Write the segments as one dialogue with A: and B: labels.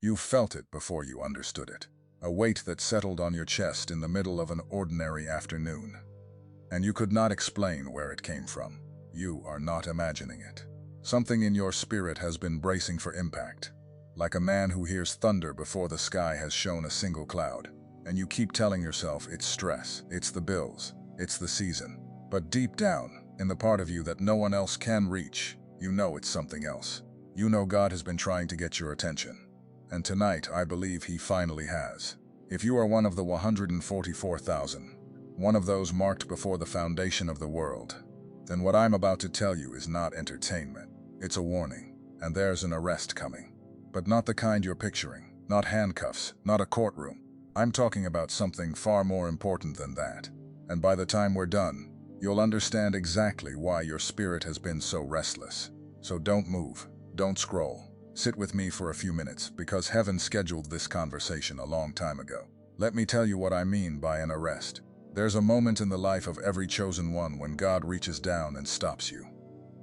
A: You felt it before you understood it. A weight that settled on your chest in the middle of an ordinary afternoon. And you could not explain where it came from. You are not imagining it. Something in your spirit has been bracing for impact, like a man who hears thunder before the sky has shown a single cloud. And you keep telling yourself it's stress, it's the bills, it's the season. But deep down, in the part of you that no one else can reach, you know it's something else. You know God has been trying to get your attention. And tonight, I believe He finally has. If you are one of the 144,000, one of those marked before the foundation of the world, then what I'm about to tell you is not entertainment. It's a warning, and there's an arrest coming. But not the kind you're picturing, not handcuffs, not a courtroom. I'm talking about something far more important than that. And by the time we're done, you'll understand exactly why your spirit has been so restless. So don't move, don't scroll. Sit with me for a few minutes, because heaven scheduled this conversation a long time ago. Let me tell you what I mean by an arrest. There's a moment in the life of every chosen one when God reaches down and stops you.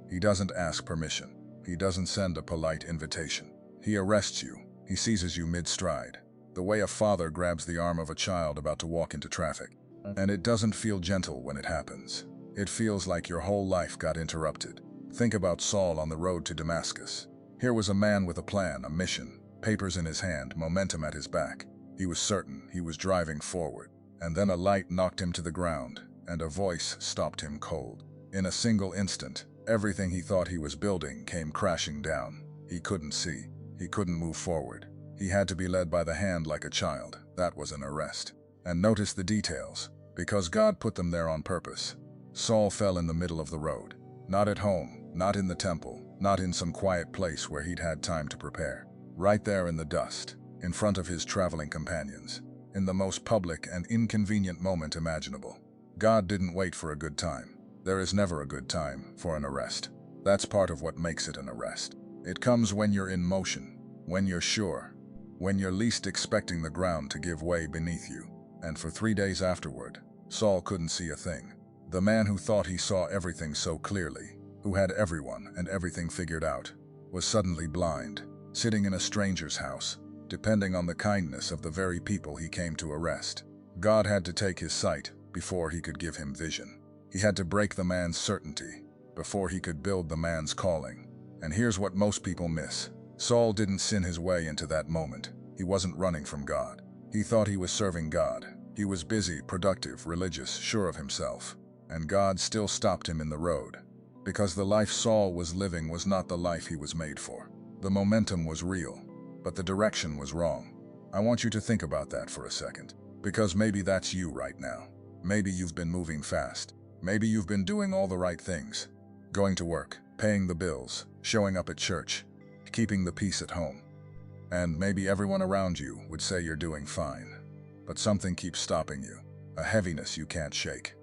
A: He doesn't ask permission. He doesn't send a polite invitation. He arrests you. He seizes you mid-stride, the way a father grabs the arm of a child about to walk into traffic. And it doesn't feel gentle when it happens. It feels like your whole life got interrupted. Think about Saul on the road to Damascus. Here was a man with a plan, a mission, papers in his hand, momentum at his back. He was certain he was driving forward. And then a light knocked him to the ground, and a voice stopped him cold. In a single instant, everything he thought he was building came crashing down. He couldn't see. He couldn't move forward. He had to be led by the hand like a child. That was an arrest. And notice the details, because God put them there on purpose. Saul fell in the middle of the road. Not at home, not in the temple, not in some quiet place where he'd had time to prepare. Right there in the dust, in front of his traveling companions, in the most public and inconvenient moment imaginable. God didn't wait for a good time. There is never a good time for an arrest. That's part of what makes it an arrest. It comes when you're in motion, when you're sure, when you're least expecting the ground to give way beneath you. And for 3 days afterward, Saul couldn't see a thing. The man who thought he saw everything so clearly, who had everyone and everything figured out, was suddenly blind, sitting in a stranger's house, depending on the kindness of the very people he came to arrest. God had to take his sight before he could give him vision. He had to break the man's certainty before he could build the man's calling. And here's what most people miss. Saul didn't sin his way into that moment. He wasn't running from God. He thought he was serving God. He was busy, productive, religious, sure of himself. And God still stopped him in the road, because the life Saul was living was not the life he was made for. The momentum was real, but the direction was wrong. I want you to think about that for a second, because maybe that's you right now. Maybe you've been moving fast. Maybe you've been doing all the right things. Going to work, paying the bills, showing up at church, keeping the peace at home. And maybe everyone around you would say you're doing fine. But something keeps stopping you. A heaviness you can't shake.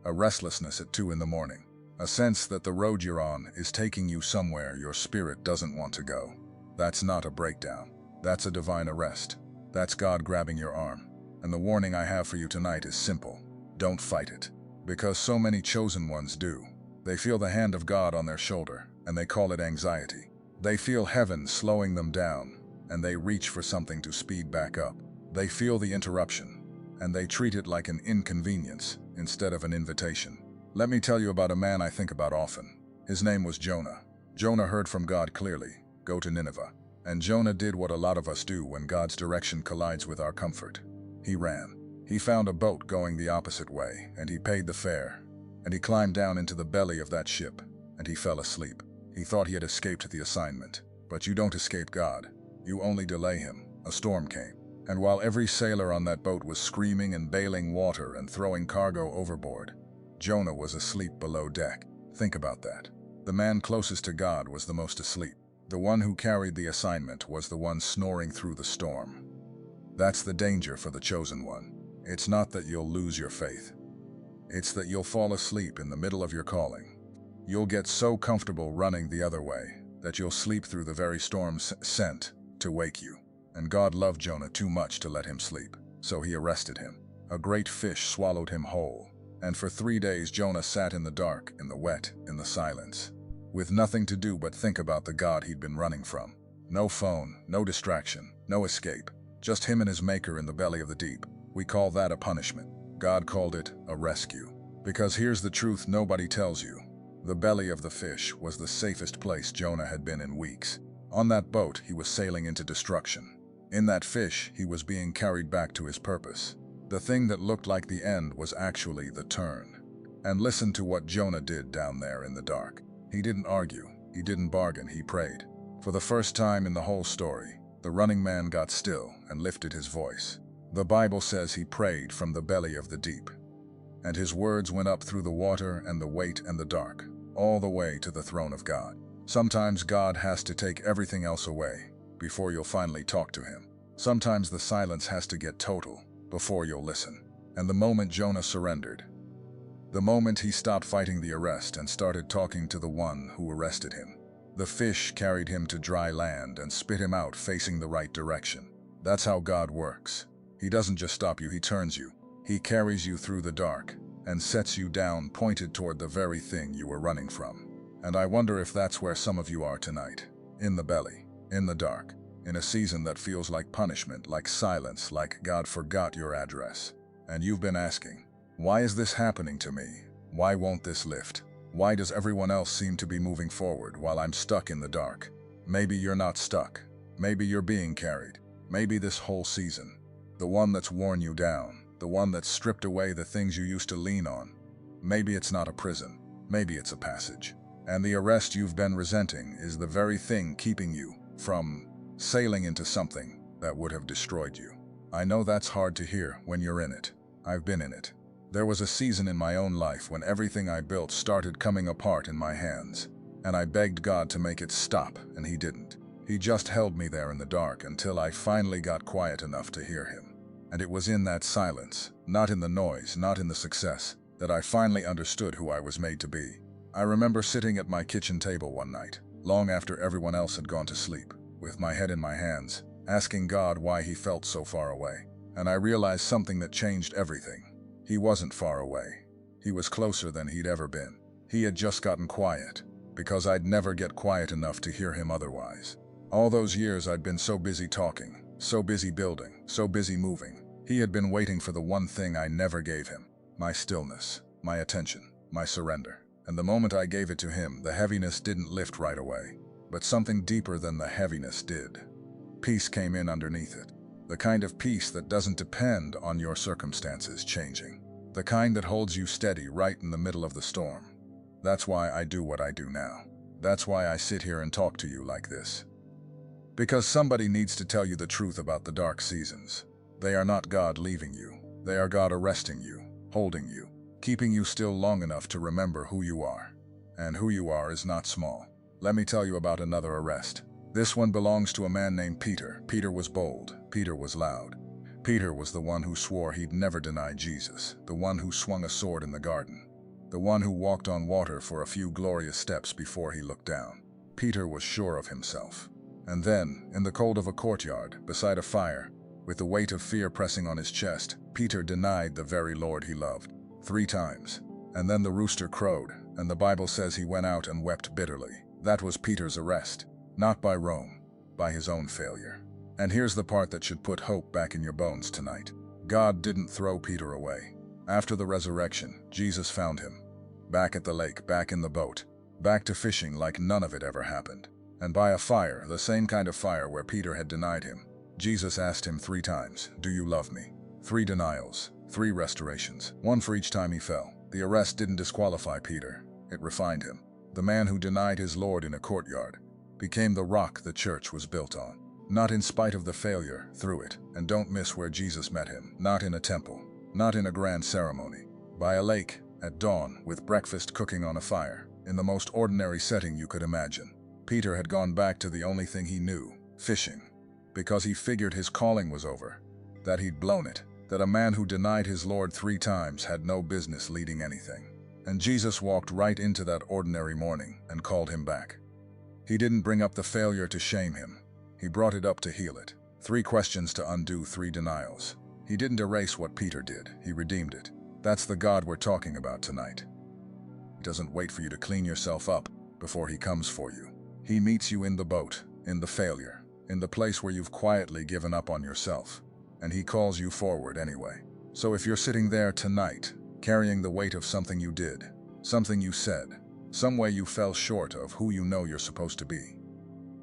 A: A restlessness at 2 in the morning. A sense that the road you're on is taking you somewhere your spirit doesn't want to go. That's not a breakdown. That's a divine arrest. That's God grabbing your arm. And the warning I have for you tonight is simple. Don't fight it. Because so many chosen ones do. They feel the hand of God on their shoulder, and they call it anxiety. They feel heaven slowing them down, and they reach for something to speed back up. They feel the interruption, and they treat it like an inconvenience instead of an invitation. Let me tell you about a man I think about often. His name was Jonah. Jonah heard from God clearly, go to Nineveh. And Jonah did what a lot of us do when God's direction collides with our comfort. He ran. He found a boat going the opposite way, and he paid the fare. And he climbed down into the belly of that ship, and he fell asleep. He thought he had escaped the assignment. But you don't escape God. You only delay him. A storm came. And while every sailor on that boat was screaming and bailing water and throwing cargo overboard, Jonah was asleep below deck. Think about that. The man closest to God was the most asleep. The one who carried the assignment was the one snoring through the storm. That's the danger for the chosen one. It's not that you'll lose your faith. It's that you'll fall asleep in the middle of your calling. You'll get so comfortable running the other way that you'll sleep through the very storm sent to wake you. And God loved Jonah too much to let him sleep, so he arrested him. A great fish swallowed him whole, and for 3 days Jonah sat in the dark, in the wet, in the silence, with nothing to do but think about the God he'd been running from. No phone, no distraction, no escape. Just him and his maker in the belly of the deep. We call that a punishment. God called it a rescue. Because here's the truth nobody tells you. The belly of the fish was the safest place Jonah had been in weeks. On that boat, he was sailing into destruction. In that fish, he was being carried back to his purpose. The thing that looked like the end was actually the turn. And listen to what Jonah did down there in the dark. He didn't argue. He didn't bargain. He prayed. For the first time in the whole story, the running man got still and lifted his voice. The Bible says he prayed from the belly of the deep. And his words went up through the water and the weight and the dark, all the way to the throne of God. Sometimes God has to take everything else away before you'll finally talk to him. Sometimes the silence has to get total before you'll listen. And the moment Jonah surrendered, the moment he stopped fighting the arrest and started talking to the one who arrested him, the fish carried him to dry land and spit him out facing the right direction. That's how God works. He doesn't just stop you, he turns you. He carries you through the dark and sets you down pointed toward the very thing you were running from. And I wonder if that's where some of you are tonight. In the belly, in the dark, in a season that feels like punishment, like silence, like God forgot your address. And you've been asking, why is this happening to me? Why won't this lift? Why does everyone else seem to be moving forward while I'm stuck in the dark? Maybe you're not stuck. Maybe you're being carried. Maybe this whole season, the one that's worn you down, the one that's stripped away the things you used to lean on. Maybe it's not a prison. Maybe it's a passage. And the arrest you've been resenting is the very thing keeping you from sailing into something that would have destroyed you. I know that's hard to hear when you're in it. I've been in it. There was a season in my own life when everything I built started coming apart in my hands, and I begged God to make it stop, and he didn't. He just held me there in the dark until I finally got quiet enough to hear him. And it was in that silence, not in the noise, not in the success, that I finally understood who I was made to be. I remember sitting at my kitchen table one night, long after everyone else had gone to sleep, with my head in my hands, asking God why he felt so far away. And I realized something that changed everything. He wasn't far away. He was closer than he'd ever been. He had just gotten quiet, because I'd never get quiet enough to hear him otherwise. All those years I'd been so busy talking, so busy building, so busy moving. He had been waiting for the one thing I never gave him, my stillness, my attention, my surrender. And the moment I gave it to him, the heaviness didn't lift right away, but something deeper than the heaviness did. Peace came in underneath it. The kind of peace that doesn't depend on your circumstances changing. The kind that holds you steady right in the middle of the storm. That's why I do what I do now. That's why I sit here and talk to you like this. Because somebody needs to tell you the truth about the dark seasons. They are not God leaving you. They are God arresting you, holding you, keeping you still long enough to remember who you are. And who you are is not small. Let me tell you about another arrest. This one belongs to a man named Peter. Peter was bold. Peter was loud. Peter was the one who swore he'd never deny Jesus, the one who swung a sword in the garden, the one who walked on water for a few glorious steps before he looked down. Peter was sure of himself. And then, in the cold of a courtyard, beside a fire, with the weight of fear pressing on his chest, Peter denied the very Lord he loved 3 times. And then the rooster crowed, and the Bible says he went out and wept bitterly. That was Peter's arrest. Not by Rome, by his own failure. And here's the part that should put hope back in your bones tonight. God didn't throw Peter away. After the resurrection, Jesus found him. Back at the lake, back in the boat, back to fishing like none of it ever happened. And by a fire, the same kind of fire where Peter had denied him, Jesus asked him 3 times, "Do you love me?" 3 denials, 3 restorations, 1 for each time he fell. The arrest didn't disqualify Peter, it refined him. The man who denied his Lord in a courtyard became the rock the church was built on. Not in spite of the failure, through it. And don't miss where Jesus met him. Not in a temple, not in a grand ceremony. By a lake, at dawn, with breakfast cooking on a fire, in the most ordinary setting you could imagine. Peter had gone back to the only thing he knew, fishing, because he figured his calling was over, that he'd blown it, that a man who denied his Lord 3 times had no business leading anything. And Jesus walked right into that ordinary morning and called him back. He didn't bring up the failure to shame him. He brought it up to heal it. 3 questions to undo 3 denials. He didn't erase what Peter did. He redeemed it. That's the God we're talking about tonight. He doesn't wait for you to clean yourself up before he comes for you. He meets you in the boat, in the failure, in the place where you've quietly given up on yourself, and He calls you forward anyway. So if you're sitting there tonight, carrying the weight of something you did, something you said, some way you fell short of who you know you're supposed to be,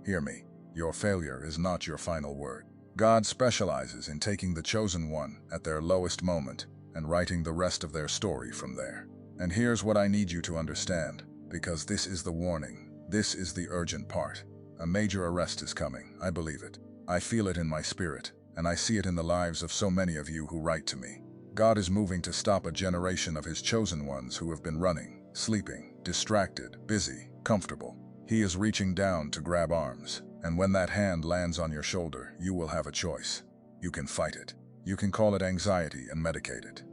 A: hear me. Your failure is not your final word. God specializes in taking the chosen one at their lowest moment and writing the rest of their story from there. And here's what I need you to understand, because this is the warning. This is the urgent part. A major arrest is coming. I believe it. I feel it in my spirit, and I see it in the lives of so many of you who write to me. God is moving to stop a generation of His chosen ones who have been running, sleeping, distracted, busy, comfortable. He is reaching down to grab arms, and when that hand lands on your shoulder, you will have a choice. You can fight it. You can call it anxiety and medicate it.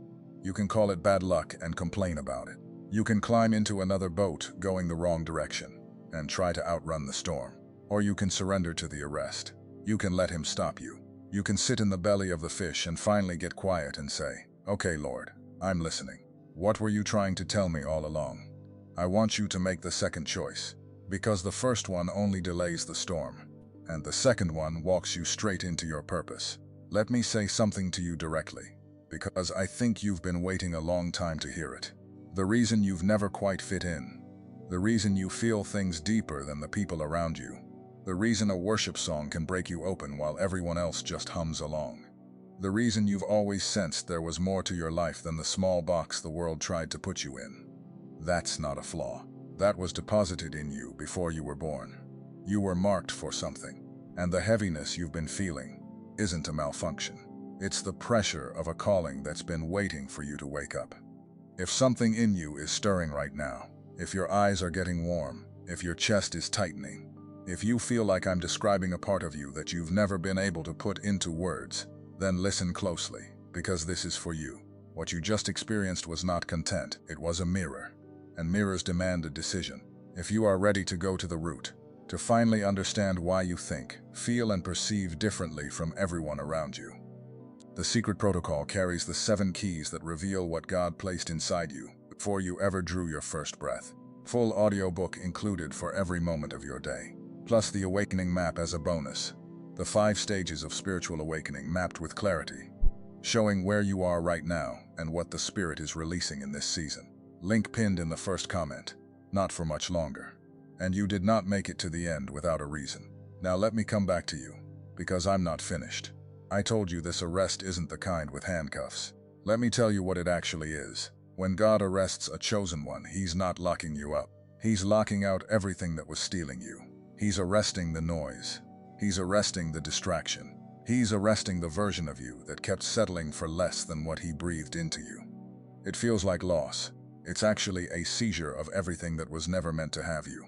A: You can call it bad luck and complain about it. You can climb into another boat going the wrong direction and try to outrun the storm. Or you can surrender to the arrest. You can let Him stop you. You can sit in the belly of the fish and finally get quiet and say, "Okay, Lord, I'm listening. What were you trying to tell me all along?" I want you to make the second choice, because the first one only delays the storm, and the second one walks you straight into your purpose. Let me say something to you directly, because I think you've been waiting a long time to hear it. The reason you've never quite fit in, the reason you feel things deeper than the people around you, the reason a worship song can break you open while everyone else just hums along, the reason you've always sensed there was more to your life than the small box the world tried to put you in. That's not a flaw. That was deposited in you before you were born. You were marked for something, and the heaviness you've been feeling isn't a malfunction. It's the pressure of a calling that's been waiting for you to wake up. If something in you is stirring right now, if your eyes are getting warm, if your chest is tightening, if you feel like I'm describing a part of you that you've never been able to put into words, then listen closely, because this is for you. What you just experienced was not content, it was a mirror. And mirrors demand a decision. If you are ready to go to the root, to finally understand why you think, feel, and perceive differently from everyone around you. The secret protocol carries the 7 keys that reveal what God placed inside you before you ever drew your first breath. Full audiobook included for every moment of your day. Plus the awakening map as a bonus. The 5 stages of spiritual awakening mapped with clarity, showing where you are right now and what the Spirit is releasing in this season. Link pinned in the first comment. Not for much longer. And you did not make it to the end without a reason. Now let me come back to you, because I'm not finished. I told you this arrest isn't the kind with handcuffs. Let me tell you what it actually is. When God arrests a chosen one, He's not locking you up. He's locking out everything that was stealing you. He's arresting the noise. He's arresting the distraction. He's arresting the version of you that kept settling for less than what He breathed into you. It feels like loss. It's actually a seizure of everything that was never meant to have you.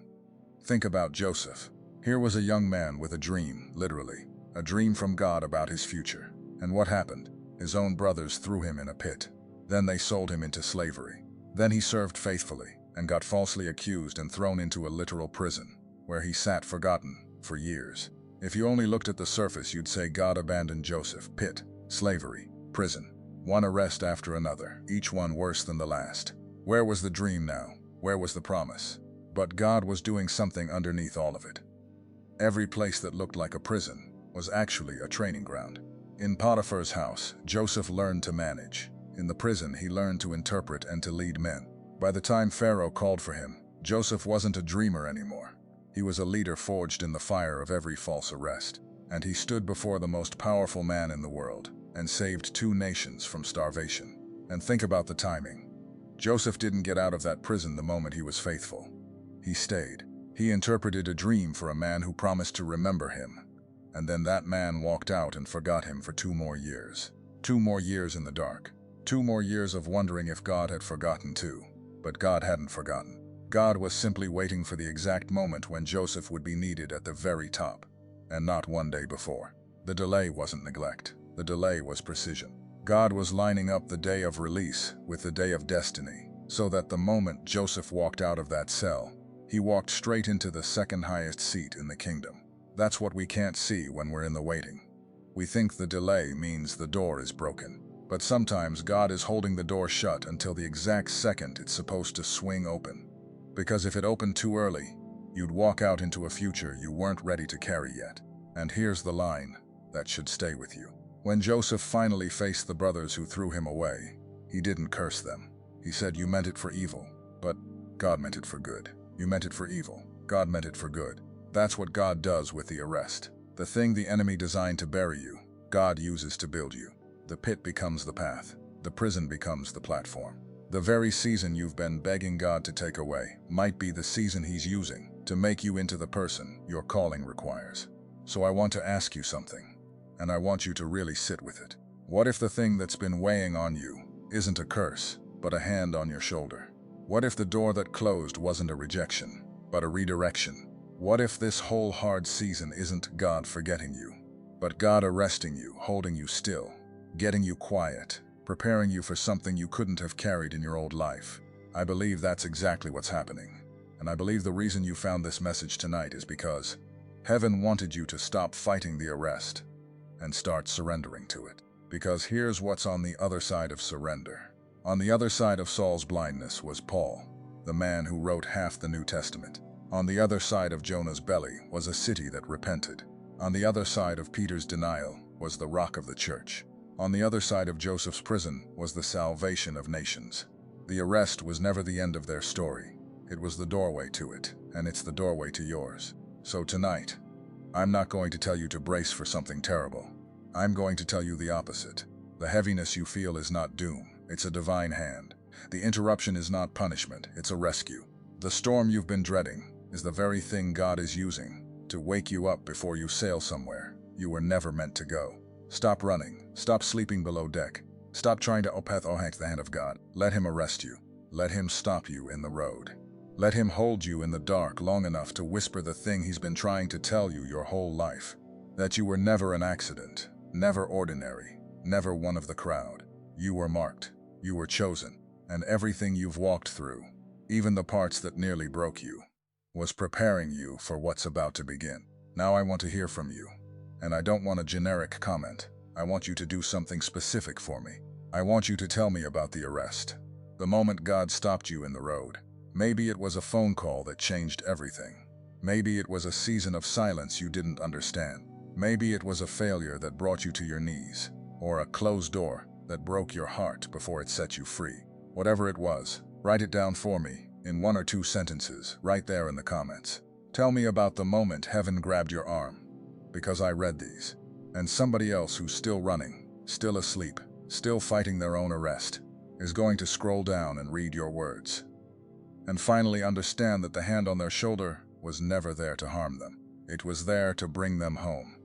A: Think about Joseph. Here was a young man with a dream, literally, a dream from God about his future. And what happened? His own brothers threw him in a pit. Then they sold him into slavery. Then he served faithfully and got falsely accused and thrown into a literal prison, where he sat forgotten for years. If you only looked at the surface, you'd say God abandoned Joseph. Pit, slavery, prison. One arrest after another, each one worse than the last. Where was the dream now? Where was the promise? But God was doing something underneath all of it. Every place that looked like a prison was actually a training ground. In Potiphar's house, Joseph learned to manage. In the prison, he learned to interpret and to lead men. By the time Pharaoh called for him, Joseph wasn't a dreamer anymore. He was a leader forged in the fire of every false arrest. And he stood before the most powerful man in the world and saved 2 nations from starvation. And think about the timing. Joseph didn't get out of that prison the moment he was faithful. He stayed. He interpreted a dream for a man who promised to remember him. And then that man walked out and forgot him for 2 more years. 2 more years in the dark. 2 more years of wondering if God had forgotten too. But God hadn't forgotten. God was simply waiting for the exact moment when Joseph would be needed at the very top, and not one day before. The delay wasn't neglect. The delay was precision. God was lining up the day of release with the day of destiny, so that the moment Joseph walked out of that cell, he walked straight into the second highest seat in the kingdom. That's what we can't see when we're in the waiting. We think the delay means the door is broken, but sometimes God is holding the door shut until the exact second it's supposed to swing open. Because if it opened too early, you'd walk out into a future you weren't ready to carry yet. And here's the line that should stay with you. When Joseph finally faced the brothers who threw him away, he didn't curse them. He said, "You meant it for evil, but God meant it for good." You meant it for evil. God meant it for good. That's what God does with the arrest. The thing the enemy designed to bury you, God uses to build you. The pit becomes the path. The prison becomes the platform. The very season you've been begging God to take away might be the season He's using to make you into the person your calling requires. So I want to ask you something, and I want you to really sit with it. What if the thing that's been weighing on you isn't a curse, but a hand on your shoulder? What if the door that closed wasn't a rejection, but a redirection? What if this whole hard season isn't God forgetting you, but God arresting you, holding you still, getting you quiet, preparing you for something you couldn't have carried in your old life? I believe that's exactly what's happening. And I believe the reason you found this message tonight is because Heaven wanted you to stop fighting the arrest and start surrendering to it. Because here's what's on the other side of surrender. On the other side of Saul's blindness was Paul, the man who wrote half the New Testament. On the other side of Jonah's belly was a city that repented. On the other side of Peter's denial was the rock of the church. On the other side of Joseph's prison was the salvation of nations. The arrest was never the end of their story. It was the doorway to it, and it's the doorway to yours. So tonight, I'm not going to tell you to brace for something terrible. I'm going to tell you the opposite. The heaviness you feel is not doom. It's a divine hand. The interruption is not punishment, it's a rescue. The storm you've been dreading is the very thing God is using to wake you up before you sail somewhere you were never meant to go. Stop running. Stop sleeping below deck. Stop trying to hank the hand of God. Let Him arrest you. Let Him stop you in the road. Let Him hold you in the dark long enough to whisper the thing He's been trying to tell you your whole life. That you were never an accident, never ordinary, never one of the crowd. You were marked. You were chosen, and everything you've walked through, even the parts that nearly broke you, was preparing you for what's about to begin. Now I want to hear from you, and I don't want a generic comment. I want you to do something specific for me. I want you to tell me about the arrest, the moment God stopped you in the road. Maybe it was a phone call that changed everything. Maybe it was a season of silence you didn't understand. Maybe it was a failure that brought you to your knees, or a closed door that broke your heart before it set you free. Whatever it was, write it down for me in 1 or 2 sentences right there in the comments. Tell me about the moment heaven grabbed your arm, because I read these. And somebody else who's still running, still asleep, still fighting their own arrest, is going to scroll down and read your words. And finally understand that the hand on their shoulder was never there to harm them. It was there to bring them home.